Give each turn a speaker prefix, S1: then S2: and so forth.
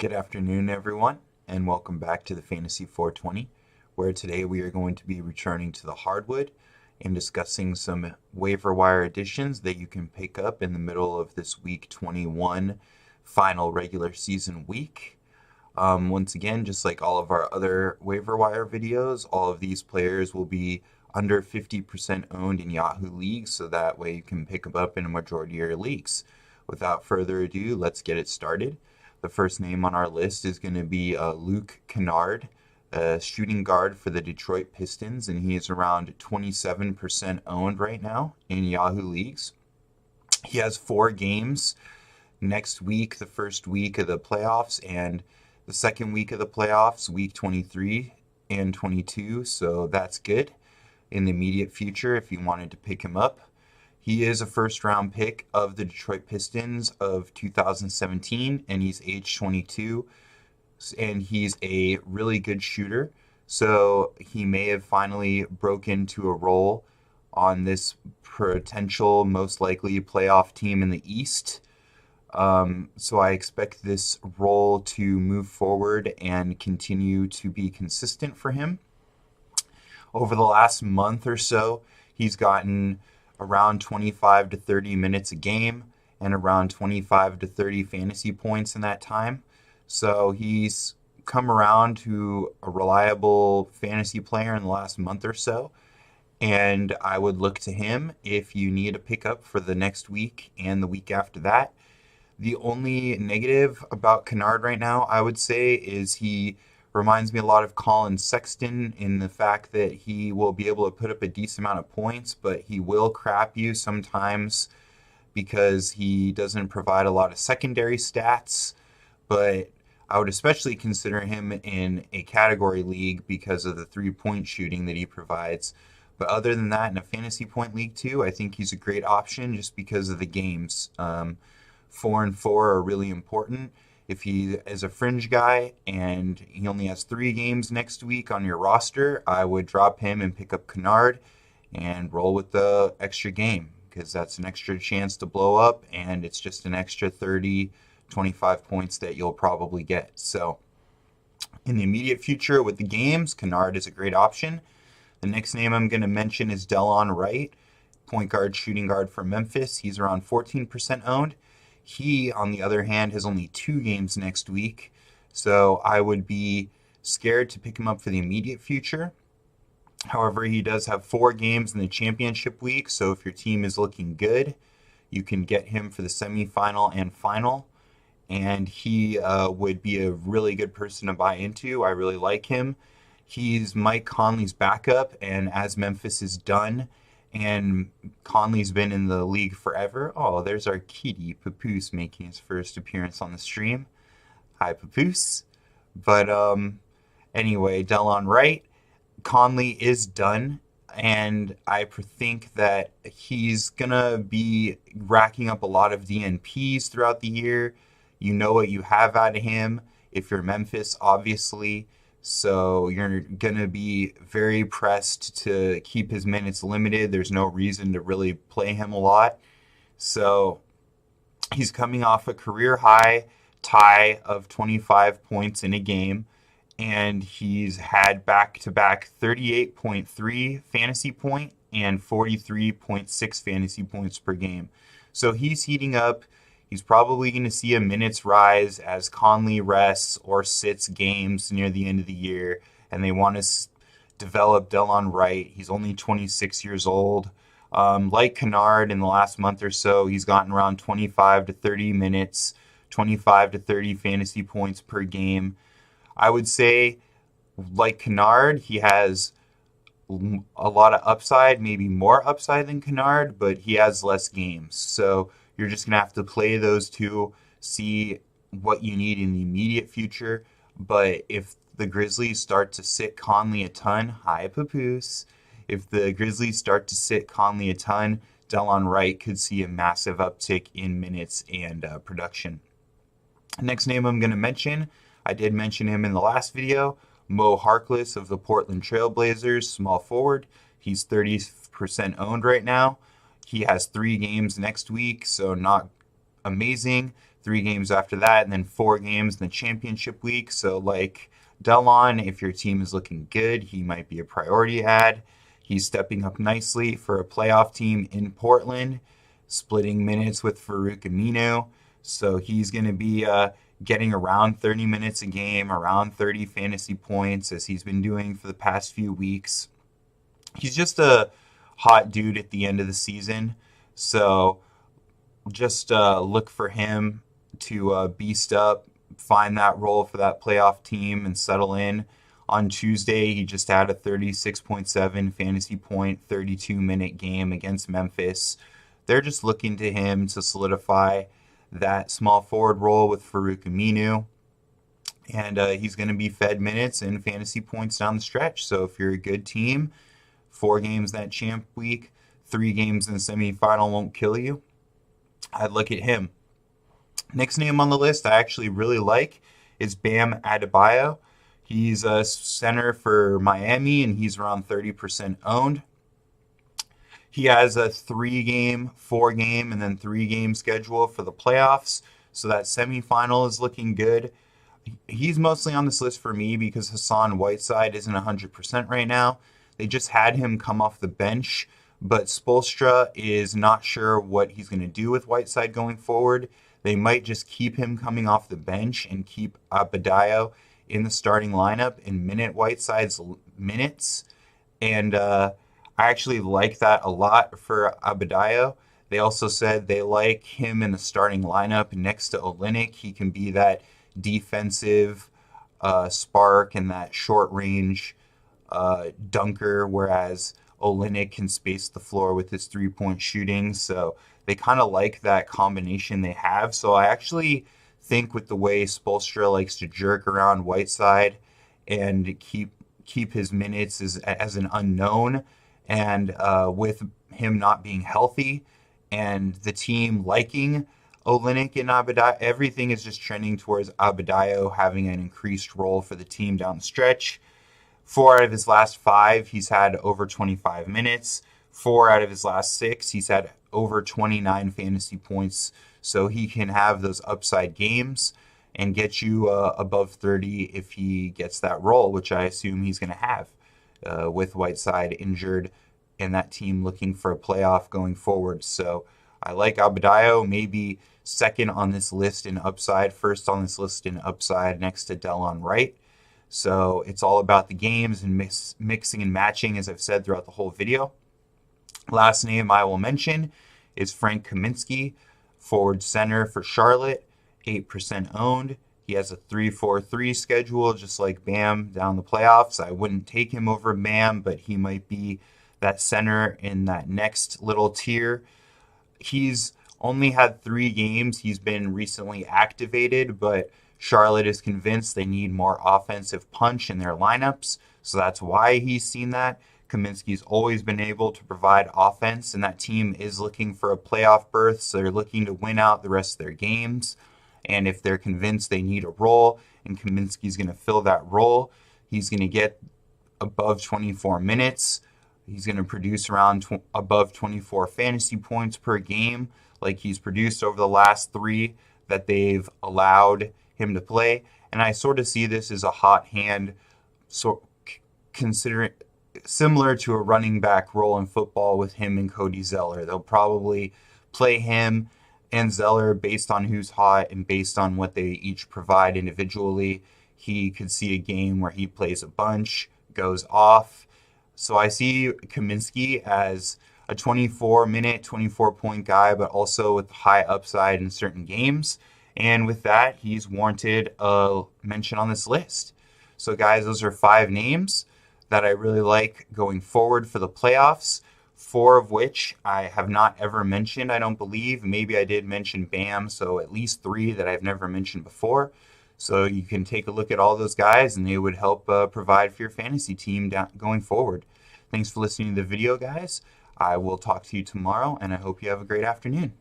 S1: Good afternoon, everyone, and welcome back to the Fantasy 420, where today we are going to be returning to the hardwood and discussing some waiver wire additions that you can pick up in the middle of this Week 21 final regular season week. Once again, just like all of our other waiver wire videos, all of these players will be under 50% owned in Yahoo leagues, so that way you can pick them up in a majority of your leagues. Without further ado, let's get it started. The first name on our list is going to be Luke Kennard, a shooting guard for the Detroit Pistons, and he is around 27% owned right now in Yahoo leagues. He has 4 games next week, the first week of the playoffs, and the second week of the playoffs, week 23 and 22, so that's good in the immediate future if you wanted to pick him up. He is a first-round pick of the Detroit Pistons of 2017, and he's age 22, and he's a really good shooter. So he may have finally broken into a role on this potential, most likely playoff team in the East. So I expect this role to move forward and continue to be consistent for him. Over the last month or so, he's gotten around 25 to 30 minutes a game and around 25 to 30 fantasy points in that time. So he's come around to a reliable fantasy player in the last month or so. And I would look to him if you need a pickup for the next week and the week after that. The only negative about Kennard right now, I would say, is he reminds me a lot of Colin Sexton in the fact that he will be able to put up a decent amount of points, but he will crap you sometimes because he doesn't provide a lot of secondary stats. But I would especially consider him in a category league because of the three-point shooting that he provides. But other than that, in a fantasy point league too, I think he's a great option just because of the games. 4 and 4 are really important. If he is a fringe guy and he only has 3 games next week on your roster, I would drop him and pick up Kennard and roll with the extra game because that's an extra chance to blow up and it's just an extra 30, 25 points that you'll probably get. So in the immediate future with the games, Kennard is a great option. The next name I'm going to mention is Delon Wright, point guard, shooting guard for Memphis. He's around 14% owned. He, on the other hand, has only 2 games next week, so I would be scared to pick him up for the immediate future. However, he does have 4 games in the championship week, so if your team is looking good, you can get him for the semifinal and final, and he would be a really good person to buy into. I really like him. He's Mike Conley's backup, and as Memphis is done, and Conley's been in the league forever. Oh, there's our kitty, Papoose, making his first appearance on the stream. Hi, Papoose. But anyway, Delon Wright, Conley is done, and I think that he's going to be racking up a lot of DNPs throughout the year. You know what you have out of him if you're Memphis, obviously. So you're going to be very pressed to keep his minutes limited. There's no reason to really play him a lot. So he's coming off a career high tie of 25 points in a game. And he's had back-to-back 38.3 fantasy point and 43.6 fantasy points per game. So he's heating up. He's probably going to see a minutes rise as Conley rests or sits games near the end of the year, and they want to develop Delon Wright. He's only 26 years old. Like Kennard in the last month or so, he's gotten around 25 to 30 minutes, 25 to 30 fantasy points per game. I would say, like Kennard, he has a lot of upside, maybe more upside than Kennard, but he has less games. So you're just going to have to play those two, see what you need in the immediate future. But if the Grizzlies start to sit Conley a ton, hi Papoose. If the Grizzlies start to sit Conley a ton, Delon Wright could see a massive uptick in minutes and production. Next name I'm going to mention, I did mention him in the last video, Mo Harkless of the Portland Trailblazers, small forward. He's 30% owned right now. He has 3 games next week, so not amazing. 3 games after that, and then 4 games in the championship week. So, like Delon, if your team is looking good, he might be a priority add. He's stepping up nicely for a playoff team in Portland, splitting minutes with Farouk Aminu. So he's going to be getting around 30 minutes a game, around 30 fantasy points, as he's been doing for the past few weeks. He's just a hot dude at the end of the season. So just look for him to beast up, find that role for that playoff team, and settle in. On Tuesday, he just had a 36.7 fantasy point, 32-minute game against Memphis. They're just looking to him to solidify that small forward role with Farouk Aminu. And he's going to be fed minutes and fantasy points down the stretch. So if you're a good team, 4 games that champ week, 3 games in the semifinal won't kill you. I'd look at him. Next name on the list I actually really like is Bam Adebayo. He's a center for Miami, and he's around 30% owned. He has a 3-game, 4-game, and then 3-game schedule for the playoffs, so that semifinal is looking good. He's mostly on this list for me because Hassan Whiteside isn't 100% right now. They just had him come off the bench, but Spoelstra is not sure what he's going to do with Whiteside going forward. They might just keep him coming off the bench and keep Adebayo in the starting lineup and minute Whiteside's minutes. And I actually like that a lot for Adebayo. They also said they like him in the starting lineup next to Olynyk. He can be that defensive spark and that short-range dunker, whereas Olynyk can space the floor with his three-point shooting. So they kind of like that combination they have. So I actually think with the way Spoelstra likes to jerk around Whiteside and keep his minutes as an unknown, and with him not being healthy and the team liking Olynyk and Adebayo, everything is just trending towards Adebayo having an increased role for the team down the stretch. 4 out of his last 5, he's had over 25 minutes. 4 out of his last 6, he's had over 29 fantasy points. So he can have those upside games and get you above 30 if he gets that role, which I assume he's going to have with Whiteside injured and that team looking for a playoff going forward. So I like Adebayo, maybe second on this list in upside, first on this list in upside next to Delon Wright. So it's all about the games and mixing and matching, as I've said throughout the whole video. Last name I will mention is Frank Kaminsky, forward center for Charlotte, 8% owned. He has a 3-4-3 schedule, just like Bam down the playoffs. I wouldn't take him over Bam, but he might be that center in that next little tier. He's only had 3 games. He's been recently activated, but Charlotte is convinced they need more offensive punch in their lineups, so that's why he's seen that. Kaminsky's always been able to provide offense, and that team is looking for a playoff berth, so they're looking to win out the rest of their games. And if they're convinced they need a role, and Kaminsky's going to fill that role, he's going to get above 24 minutes. He's going to produce around above 24 fantasy points per game, like he's produced over the last 3 that they've allowed him to play. And I sort of see this as a hot hand, so considering similar to a running back role in football with him and Cody Zeller. They'll probably play him and Zeller based on who's hot and based on what they each provide individually. He could see a game where he plays a bunch, goes off. So I see Kaminsky as a 24-minute, 24-point guy, but also with high upside in certain games. And with that, he's warranted a mention on this list. So guys, those are 5 names that I really like going forward for the playoffs, 4 of which I have not ever mentioned, I don't believe. Maybe I did mention Bam, so at least 3 that I've never mentioned before. So you can take a look at all those guys, and they would help provide for your fantasy team going forward. Thanks for listening to the video, guys. I will talk to you tomorrow, and I hope you have a great afternoon.